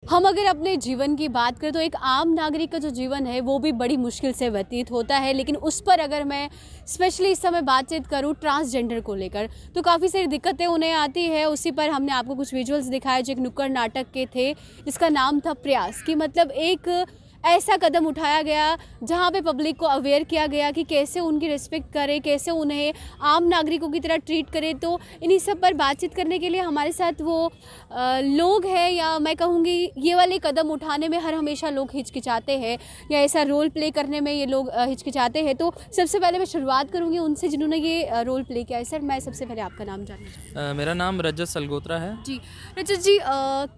हम अगर अपने जीवन की बात करें तो एक आम नागरिक का जो जीवन है वो भी बड़ी मुश्किल से व्यतीत होता है, लेकिन उस पर अगर मैं स्पेशली इस समय बातचीत करूं ट्रांसजेंडर को लेकर तो काफ़ी सारी दिक्कतें उन्हें आती है। उसी पर हमने आपको कुछ विजुअल्स दिखाए जो एक नुक्कड़ नाटक के थे, जिसका नाम था प्रयास। कि मतलब एक ऐसा कदम उठाया गया जहाँ पे पब्लिक को अवेयर किया गया कि कैसे उनकी रिस्पेक्ट करें, कैसे उन्हें आम नागरिकों की तरह ट्रीट करें। तो इन्हीं सब पर बातचीत करने के लिए हमारे साथ वो लोग हैं, या मैं कहूँगी ये वाले कदम उठाने में हर हमेशा लोग हिचकिचाते हैं, या ऐसा रोल प्ले करने में ये लोग हिचकिचाते हैं। तो सबसे पहले मैं शुरुआत करूँगी उनसे जिन्होंने ये रोल प्ले किया है। सर, मैं सबसे पहले आपका नाम जानना चाहूँगी। मेरा नाम रजत सलगोत्रा है। जी रजत जी,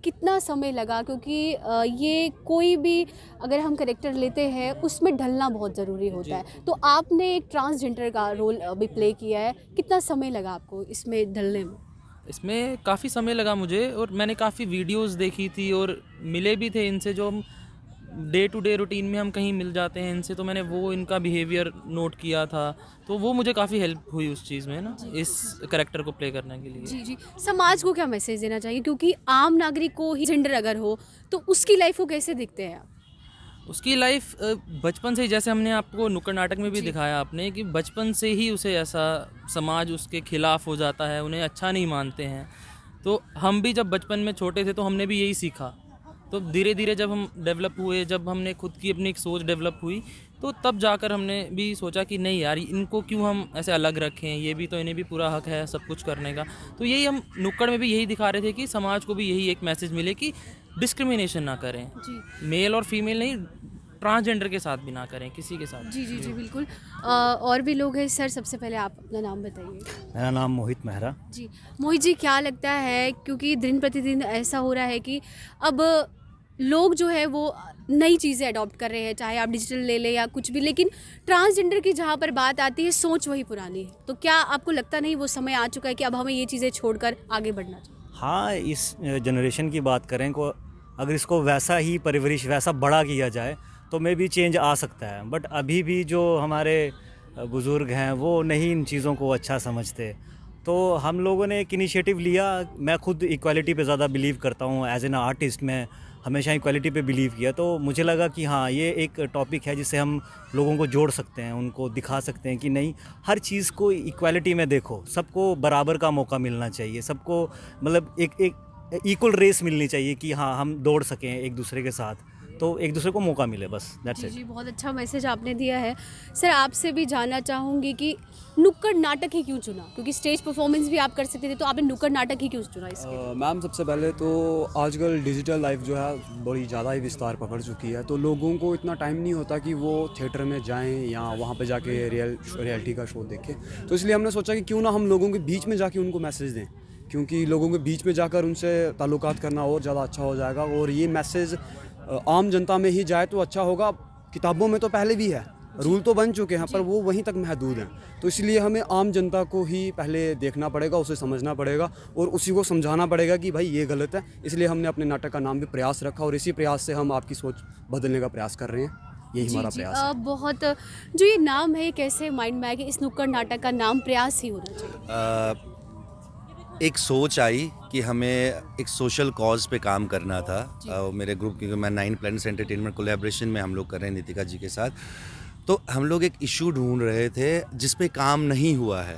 कितना समय लगा, क्योंकि ये कोई भी अगर हम करेक्टर लेते हैं उसमें ढलना बहुत ज़रूरी होता है। तो आपने एक ट्रांसजेंडर का रोल अभी प्ले किया है, कितना समय लगा आपको इसमें ढलने में? इसमें काफ़ी समय लगा मुझे, और मैंने काफ़ी वीडियोस देखी थी और मिले भी थे इनसे, जो हम डे टू डे रूटीन में हम कहीं मिल जाते हैं इनसे, तो मैंने वो इनका बिहेवियर नोट किया था। तो वो मुझे काफ़ी हेल्प हुई उस चीज़ में ना, इस करेक्टर को प्ले करने के लिए। जी जी, समाज को क्या मैसेज देना चाहिए, क्योंकि आम नागरिक को ही जेंडर अगर हो तो उसकी लाइफ को कैसे देखते हैं आप? उसकी लाइफ बचपन से ही, जैसे हमने आपको नुक्कड़ नाटक में भी जी दिखाया आपने, कि बचपन से ही उसे ऐसा समाज उसके खिलाफ हो जाता है, उन्हें अच्छा नहीं मानते हैं। तो हम भी जब बचपन में छोटे थे तो हमने भी यही सीखा। तो धीरे धीरे जब हम डेवलप हुए, जब हमने खुद की अपनी एक सोच डेवलप हुई, तो तब जाकर हमने भी सोचा कि नहीं यार, इनको क्यों हम ऐसे अलग रखें, ये भी तो, इन्हें भी पूरा हक है सब कुछ करने का। तो यही हम नुक्कड़ में भी यही दिखा रहे थे कि समाज को भी यही एक मैसेज मिले कि डिस्क्रिमिनेशन ना करें, जी मेल और फीमेल नहीं, ट्रांसजेंडर के साथ भी ना करें, किसी के साथ। जी जी जी बिल्कुल। और भी लोग हैं। सर, सबसे पहले आप अपना नाम बताइए। मेरा नाम मोहित मेहरा। जी मोहित जी, क्या लगता है, क्योंकि दिन प्रतिदिन ऐसा हो रहा है कि अब लोग जो है वो नई चीज़ें अडॉप्ट कर रहे हैं, चाहे आप डिजिटल ले लें या कुछ भी, लेकिन ट्रांसजेंडर की जहाँ पर बात आती है सोच वही पुरानी है। तो क्या आपको लगता नहीं वो समय आ चुका है कि अब हमें ये चीज़ें छोड़कर आगे बढ़ना चाहिए? हाँ, इस जनरेशन की बात करें को, अगर इसको वैसा ही परवरिश, वैसा बड़ा किया जाए तो मे भी चेंज आ सकता है। बट अभी भी जो हमारे बुज़ुर्ग हैं वो नहीं इन चीज़ों को अच्छा समझते। तो हम लोगों ने एक इनिशिएटिव लिया। मैं खुद इक्वालिटी पे ज़्यादा बिलीव करता हूँ। एज एन आर्टिस्ट मैं हमेशा इक्वालिटी पे बिलीव किया। तो मुझे लगा कि हाँ, ये एक टॉपिक है जिससे हम लोगों को जोड़ सकते हैं, उनको दिखा सकते हैं कि नहीं, हर चीज़ को इक्वालिटी में देखो, सबको बराबर का मौका मिलना चाहिए, सबको मतलब एक इक्वल रेस मिलनी चाहिए कि हाँ, हम दौड़ सकें एक दूसरे के साथ, तो एक दूसरे को मौका मिले, बस दैट्स जी इट। जी, बहुत अच्छा मैसेज आपने दिया है। सर, आपसे भी जानना चाहूँगी कि नुक्कड़ नाटक ही क्यों चुना, क्योंकि स्टेज परफॉर्मेंस भी आप कर सकते थे, तो आपने नुक्कड़ नाटक ही क्यों चुना इसके लिए? मैम, सबसे पहले तो आजकल डिजिटल लाइफ जो है बड़ी ज़्यादा ही विस्तार पकड़ चुकी है, तो लोगों को इतना टाइम नहीं होता कि वो थिएटर में जाएं या वहाँ पे जाके रियलिटी का शो देखें। तो इसलिए हमने सोचा कि क्यों ना हम लोगों के बीच में जाके उनको मैसेज दें, क्योंकि लोगों के बीच में जाकर उनसे ताल्लुकात करना और ज़्यादा अच्छा हो जाएगा। और ये मैसेज आम जनता में ही जाए तो अच्छा होगा। किताबों में तो पहले भी है, रूल तो बन चुके हैं, पर वो वहीं तक महदूद हैं। तो इसलिए हमें आम जनता को ही पहले देखना पड़ेगा, उसे समझना पड़ेगा और उसी को समझाना पड़ेगा कि भाई ये गलत है। इसलिए हमने अपने नाटक का नाम भी प्रयास रखा, और इसी प्रयास से हम आपकी सोच बदलने का प्रयास कर रहे हैं। यही हमारा प्रयास है। बहुत जो ये नाम है, कैसे माइंड में आया कि इस नुक्कड़ नाटक का नाम प्रयास ही होना चाहिए? एक सोच आई कि हमें एक सोशल कॉज पे काम करना था। मेरे ग्रुप, क्योंकि मैं 9 प्लैनेट्स एंटरटेनमेंट कोलैबोरेशन में हम लोग कर रहे हैं नितिका जी के साथ, तो हम लोग एक इशू ढूंढ रहे थे जिस पे काम नहीं हुआ है।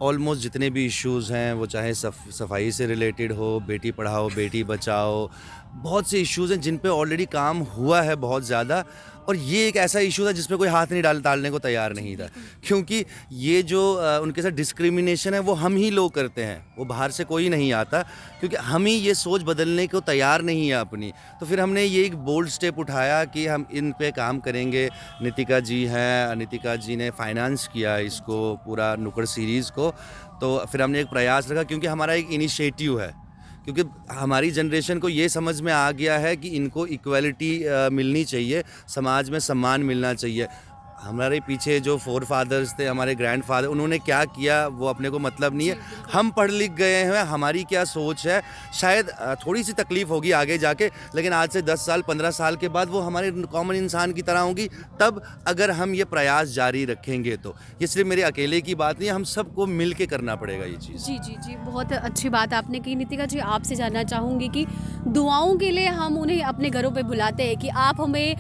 ऑलमोस्ट जितने भी इश्यूज़ हैं, वो चाहे सफाई से रिलेटेड हो, बेटी पढ़ाओ बेटी बचाओ, बहुत से इश्यूज़ हैं जिन पे ऑलरेडी काम हुआ है बहुत ज़्यादा। और ये एक ऐसा इशू था जिसमें कोई हाथ नहीं डालने को तैयार नहीं था, क्योंकि ये जो उनके साथ डिस्क्रिमिनेशन है वो हम ही लोग करते हैं, वो बाहर से कोई नहीं आता, क्योंकि हम ही ये सोच बदलने को तैयार नहीं है अपनी। तो फिर हमने ये एक बोल्ड स्टेप उठाया कि हम इन पे काम करेंगे। नितिका जी हैं, नितिका जी ने फाइनेंस किया इसको, पूरा नुक्कड़ सीरीज़ को। तो फिर हमने एक प्रयास रखा, क्योंकि हमारा एक इनिशिएटिव है, क्योंकि हमारी जनरेशन को ये समझ में आ गया है कि इनको इक्वालिटी मिलनी चाहिए, समाज में सम्मान मिलना चाहिए। हमारे पीछे जो फोर फादर्स थे, हमारे ग्रैंड फादर, उन्होंने क्या किया वो अपने को मतलब नहीं है। हम पढ़ लिख गए हैं, हमारी क्या सोच है, शायद थोड़ी सी तकलीफ होगी आगे जाके, लेकिन आज से 10 साल 15 साल के बाद वो हमारे कॉमन इंसान की तरह होंगी। तब अगर हम ये प्रयास जारी रखेंगे तो ये सिर्फ मेरे अकेले की बात नहीं है, हम सबको मिल के करना पड़ेगा ये चीज़। जी जी जी, बहुत अच्छी बात आपने कही। नितिका जी, आपसे जानना चाहूँगी कि दुआओं के लिए हम उन्हें अपने घरों पे बुलाते हैं कि आप हमें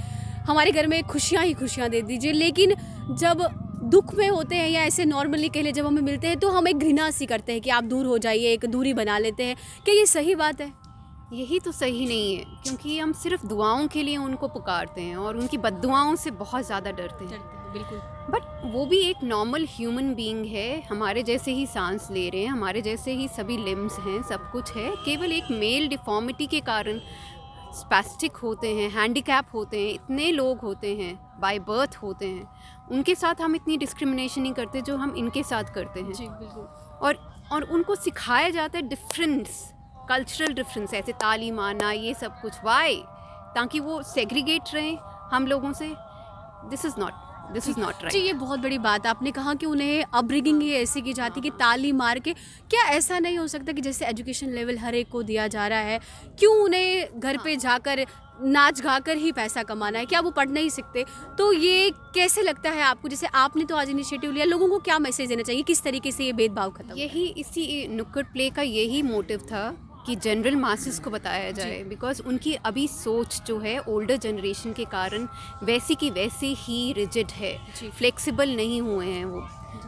हमारे घर में खुशियाँ ही खुशियाँ दे दीजिए, लेकिन जब दुख में होते हैं या ऐसे नॉर्मली कह ले जब हमें मिलते हैं तो हम एक घृणा सी करते हैं कि आप दूर हो जाइए, एक दूरी बना लेते हैं। क्या ये सही बात है? यही तो सही नहीं है, क्योंकि हम सिर्फ दुआओं के लिए उनको पुकारते हैं और उनकी बद्दुआओं से बहुत ज़्यादा डरते हैं। बिल्कुल। बट वो भी एक नॉर्मल ह्यूमन बीइंग है, हमारे जैसे ही सांस ले रहे हैं, हमारे जैसे ही सभी लिम्स हैं, सब कुछ है। केवल एक मेल डिफॉर्मिटी के कारण स्पैस्टिक होते हैं, हैंडीकैप होते हैं, इतने लोग होते हैं, बाय बर्थ होते हैं, उनके साथ हम इतनी डिस्क्रिमिनेशन नहीं करते जो हम इनके साथ करते हैं। जी बिल्कुल। और उनको सिखाया जाता है डिफरेंस, कल्चरल डिफरेंस, ऐसे तालीम आना, ये सब कुछ। वाई? ताकि वो सेग्रीगेट रहें हम लोगों से। दिस इज़ नॉट जी, ये बहुत बड़ी बात आपने कहा कि उन्हें अपब्रिंगिंग ही ऐसी की जाती कि ताली मार के। क्या ऐसा नहीं हो सकता कि जैसे एजुकेशन लेवल हर एक को दिया जा रहा है, क्यों उन्हें घर पे जाकर नाच गा कर ही पैसा कमाना है? क्या वो पढ़ नहीं सकते? तो ये कैसे लगता है आपको? जैसे आपने तो आज इनिशिएटिव लिया, लोगों को क्या मैसेज देना चाहिए, किस तरीके से ये भेदभाव खत्म? यही इसी नुक्कड़ प्ले का यही मोटिव था कि जनरल मासेस को बताया जाए, बिकॉज उनकी अभी सोच जो है ओल्डर जनरेशन के कारण वैसी की वैसे ही रिजिड है, फ्लेक्सिबल नहीं हुए हैं वो।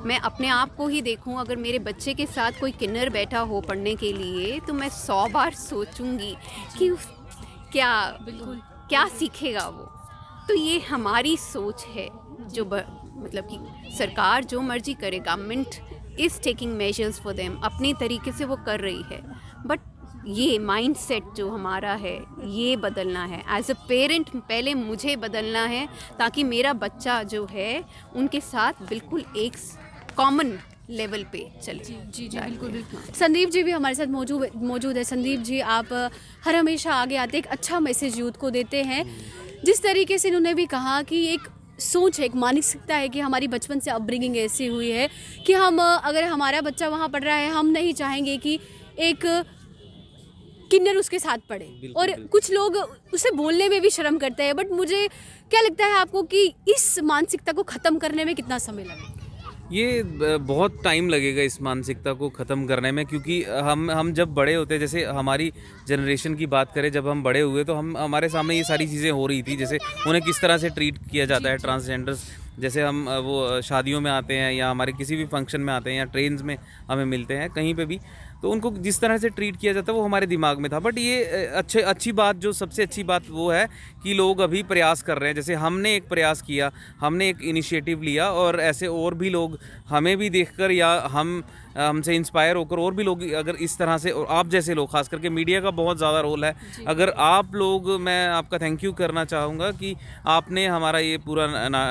मैं अपने आप को ही देखूं, अगर मेरे बच्चे के साथ कोई किन्नर बैठा हो पढ़ने के लिए तो मैं 100 बार सोचूंगी कि क्या सीखेगा वो। तो ये हमारी सोच है जो मतलब कि सरकार जो मर्जी करे, government is taking measures for them, अपने तरीके से वो कर रही है। बट ये माइंडसेट जो हमारा है ये बदलना है। एज अ पेरेंट पहले मुझे बदलना है, ताकि मेरा बच्चा जो है उनके साथ बिल्कुल एक कॉमन लेवल पे चले। जी बिल्कुल बिल्कुल। संदीप जी भी हमारे साथ मौजूद है। संदीप जी, आप हर हमेशा आगे आते एक अच्छा मैसेज यूथ को देते हैं। जिस तरीके से इन्होंने भी कहा कि एक सोच है, एक मानसिकता है कि हमारी बचपन से अपब्रिंगिंग ऐसी हुई है कि हम अगर हमारा बच्चा वहाँ पढ़ रहा है, हम नहीं चाहेंगे कि एक किन्नर उसके साथ पढ़े। और कुछ लोग उसे बोलने में भी शर्म करते हैं। बट मुझे क्या लगता है आपको कि इस मानसिकता को ख़त्म करने में कितना समय लगेगा? ये बहुत टाइम लगेगा इस मानसिकता को ख़त्म करने में, क्योंकि हम जब बड़े होते, जैसे हमारी जनरेशन की बात करें, जब हम बड़े हुए तो हमारे सामने ये सारी चीज़ें हो रही थी, जैसे उन्हें किस तरह से ट्रीट किया जाता है, ट्रांसजेंडर्स। जैसे हम वो शादियों में आते हैं या हमारे किसी भी फंक्शन में आते हैं या ट्रेन्स में हमें मिलते हैं, कहीं पे भी, तो उनको जिस तरह से ट्रीट किया जाता है वो हमारे दिमाग में था। बट ये अच्छी बात, जो सबसे अच्छी बात वो है कि लोग अभी प्रयास कर रहे हैं। जैसे हमने एक प्रयास किया, हमने एक इनिशिएटिव लिया, और ऐसे और भी लोग हमें भी देखकर या हमसे इंस्पायर होकर और भी लोग अगर इस तरह से, और आप जैसे लोग, खास करके मीडिया का बहुत ज़्यादा रोल है। अगर आप लोग, मैं आपका थैंक यू करना चाहूँगा कि आपने हमारा ये पूरा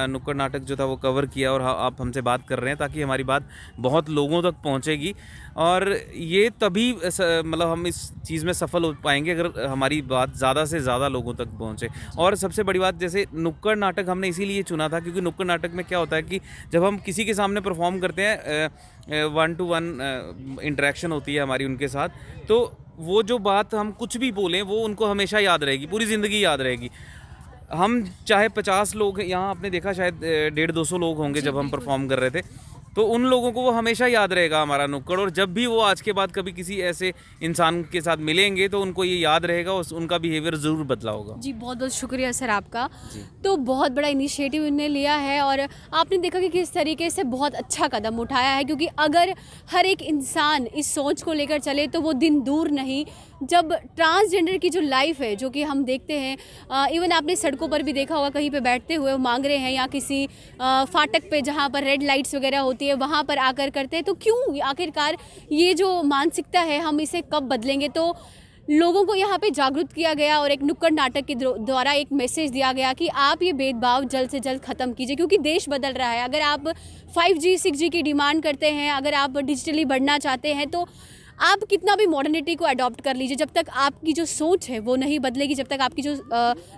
नुक्कड़ नाटक जो था वो कवर किया, और आप हमसे बात कर रहे हैं, ताकि हमारी बात बहुत लोगों तक पहुँचेगी। और ये तभी मतलब हम इस चीज़ में सफल हो पाएंगे अगर हमारी बात ज़्यादा से ज़्यादा लोगों तक पहुँचे। और सबसे बड़ी बात, जैसे नुक्कड़ नाटक हमने इसीलिए चुना था क्योंकि नुक्कड़ नाटक में क्या होता है कि जब हम किसी के सामने परफॉर्म करते हैं, 1-to-1 इंटरेक्शन होती है हमारी उनके साथ, तो वो जो बात हम कुछ भी बोलें वो उनको हमेशा याद रहेगी, पूरी ज़िंदगी याद रहेगी। हम चाहे 50 लोग, यहाँ आपने देखा शायद 150-200 लोग होंगे जब हम परफॉर्म कर रहे थे, तो उन लोगों को वो हमेशा याद रहेगा हमारा नुक्कड़। और जब भी वो आज के बाद कभी किसी ऐसे इंसान के साथ मिलेंगे तो उनको ये याद रहेगा, और उनका बिहेवियर ज़रूर बदला होगा। जी, बहुत बहुत शुक्रिया सर आपका। तो बहुत बड़ा इनिशिएटिव इन्होंने लिया है, और आपने देखा कि किस तरीके से बहुत अच्छा कदम उठाया है, क्योंकि अगर हर एक इंसान इस सोच को लेकर चले तो वो दिन दूर नहीं जब ट्रांसजेंडर की जो लाइफ है, जो कि हम देखते हैं, इवन आपने सड़कों पर भी देखा होगा, कहीं पे बैठते हुए वो मांग रहे हैं, या किसी फाटक पे जहाँ पर रेड लाइट्स वगैरह होती है वहाँ पर आकर करते हैं। तो क्यों आखिरकार ये जो मानसिकता है हम इसे कब बदलेंगे? तो लोगों को यहाँ पे जागरूक किया गया, और एक नुक्कड़ नाटक के द्वारा एक मैसेज दिया गया कि आप ये भेदभाव जल्द से जल्द ख़त्म कीजिए, क्योंकि देश बदल रहा है। अगर आप 5G 6G की डिमांड करते हैं, अगर आप डिजिटली बढ़ना चाहते हैं, तो आप कितना भी मॉडर्निटी को अडॉप्ट कर लीजिए, जब तक आपकी जो सोच है वो नहीं बदलेगी, जब तक आपकी जो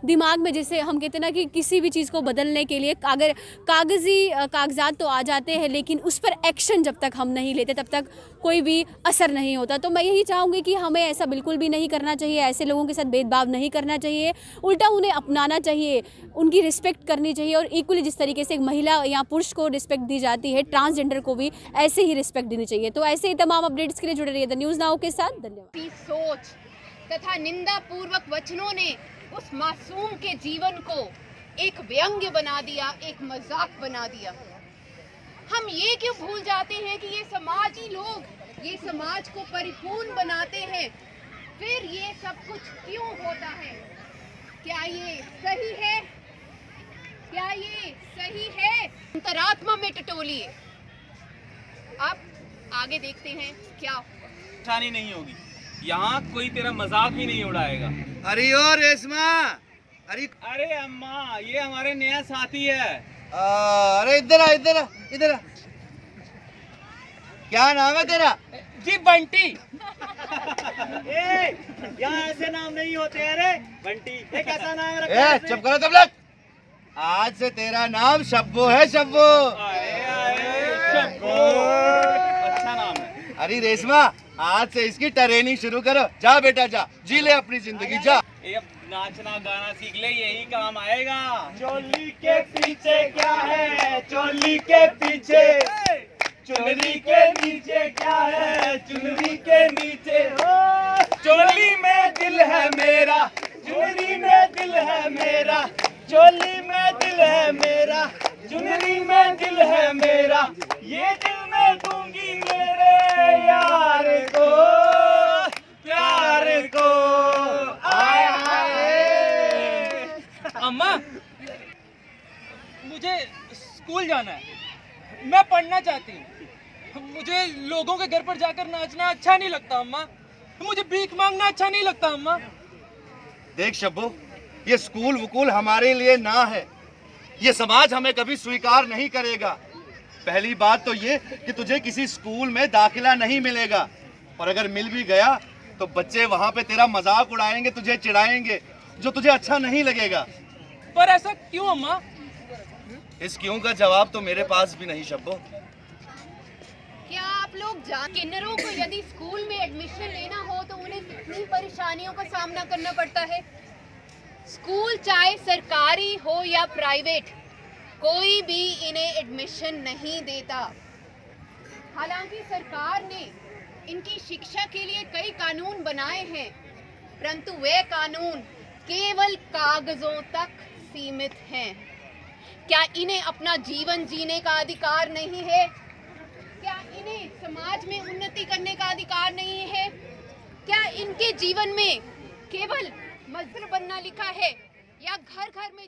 दिमाग में, जैसे हम कहते हैं ना कि किसी भी चीज़ को बदलने के लिए अगर कागजात तो आ जाते हैं, लेकिन उस पर एक्शन जब तक हम नहीं लेते तब तक कोई भी असर नहीं होता। तो मैं यही चाहूँगी कि हमें ऐसा बिल्कुल भी नहीं करना चाहिए, ऐसे लोगों के साथ भेदभाव नहीं करना चाहिए, उल्टा उन्हें अपनाना चाहिए, उनकी रिस्पेक्ट करनी चाहिए। और इक्वली जिस तरीके से एक महिला या पुरुष को रिस्पेक्ट दी जाती है, ट्रांसजेंडर को भी ऐसे ही रिस्पेक्ट देनी चाहिए। तो ऐसे ही तमाम अपडेट्स के लिए जुड़े रहिए द न्यूज़ नाउ के साथ। धन्यवाद। की सोच तथा निंदापूर्वक वचनों ने उस मासूम के जीवन को एक व्यंग्य बना दिया, एक मजाक बना दिया। हम ये क्यों भूल जाते हैं कि ये समाजी लोग ये समाज को परिपूर्ण बनाते हैं, फिर ये सब कुछ क्यों होता है? क्या ये सही है? क्या ये सही है? अंतरात्मा में टटोलिए। अब आगे देखते हैं क्या परेशानी नहीं होगी, यहाँ कोई तेरा मजाक भी नहीं उड़ाएगा। अरे ओ रेशमा, अरे अम्मा, ये हमारे नया साथी है। अरे इधर आ, इधर आ, इधर आ। क्या नाम है तेरा? जी बंटी। यहाँ ऐसे नाम नहीं होते। अरे बंटी, ये कैसा नाम रखा है? चुप करो तुम लोग। आज से तेरा नाम शब्बो है, शब्बो। शब्बो, अच्छा नाम है। अरे रेशमा, आज से इसकी ट्रेनिंग शुरू करो। जा बेटा जा, जी ले अपनी जिंदगी, जा। ये अब नाचना गाना सीख ले, यही काम आएगा। चोली के पीछे क्या है? चोली के पीछे, चुनरी के नीचे क्या है? चुनरी के नीचे चोली में दिल है मेरा, चुनरी में दिल है मेरा, चोली में दिल है मेरा, चुनरी में दिल है मेरा, ये दिल मैं दूंगी मेरे यार को, प्यार को। आए हाय। अम्मा, मुझे स्कूल जाना है, मैं पढ़ना चाहती हूँ। मुझे लोगों के घर पर जाकर नाचना अच्छा नहीं लगता अम्मा, मुझे भीख मांगना अच्छा नहीं लगता अम्मा। देख शब्बो, ये स्कूल वकूल हमारे लिए ना है, ये समाज हमें कभी स्वीकार नहीं करेगा। पहली बात तो ये कि तुझे किसी स्कूल में दाखिला नहीं मिलेगा, और अगर मिल भी गया तो बच्चे वहाँ पे तेरा मजाक उड़ाएंगे, तुझे चिढ़ाएंगे, जो तुझे अच्छा नहीं लगेगा। पर ऐसा क्यों अम्मा? इस क्यों का जवाब तो मेरे पास भी नहीं शब्बो। क्या आप लोग किन्नरों को यदि स्कूल में एडमिशन लेना हो तो उन्हें कितनी परेशानियों का सामना करना पड़ता है? स्कूल चाहे सरकारी हो या प्राइवेट, कोई भी इन्हें एडमिशन नहीं देता। हालांकि सरकार ने इनकी शिक्षा के लिए कई कानून बनाए हैं, परंतु वे कानून केवल कागजों तक सीमित हैं। क्या इन्हें अपना जीवन जीने का अधिकार नहीं है? क्या इन्हें समाज में उन्नति करने का अधिकार नहीं है? क्या इनके जीवन में केवल मजदूर बनना लिखा है या घर घर में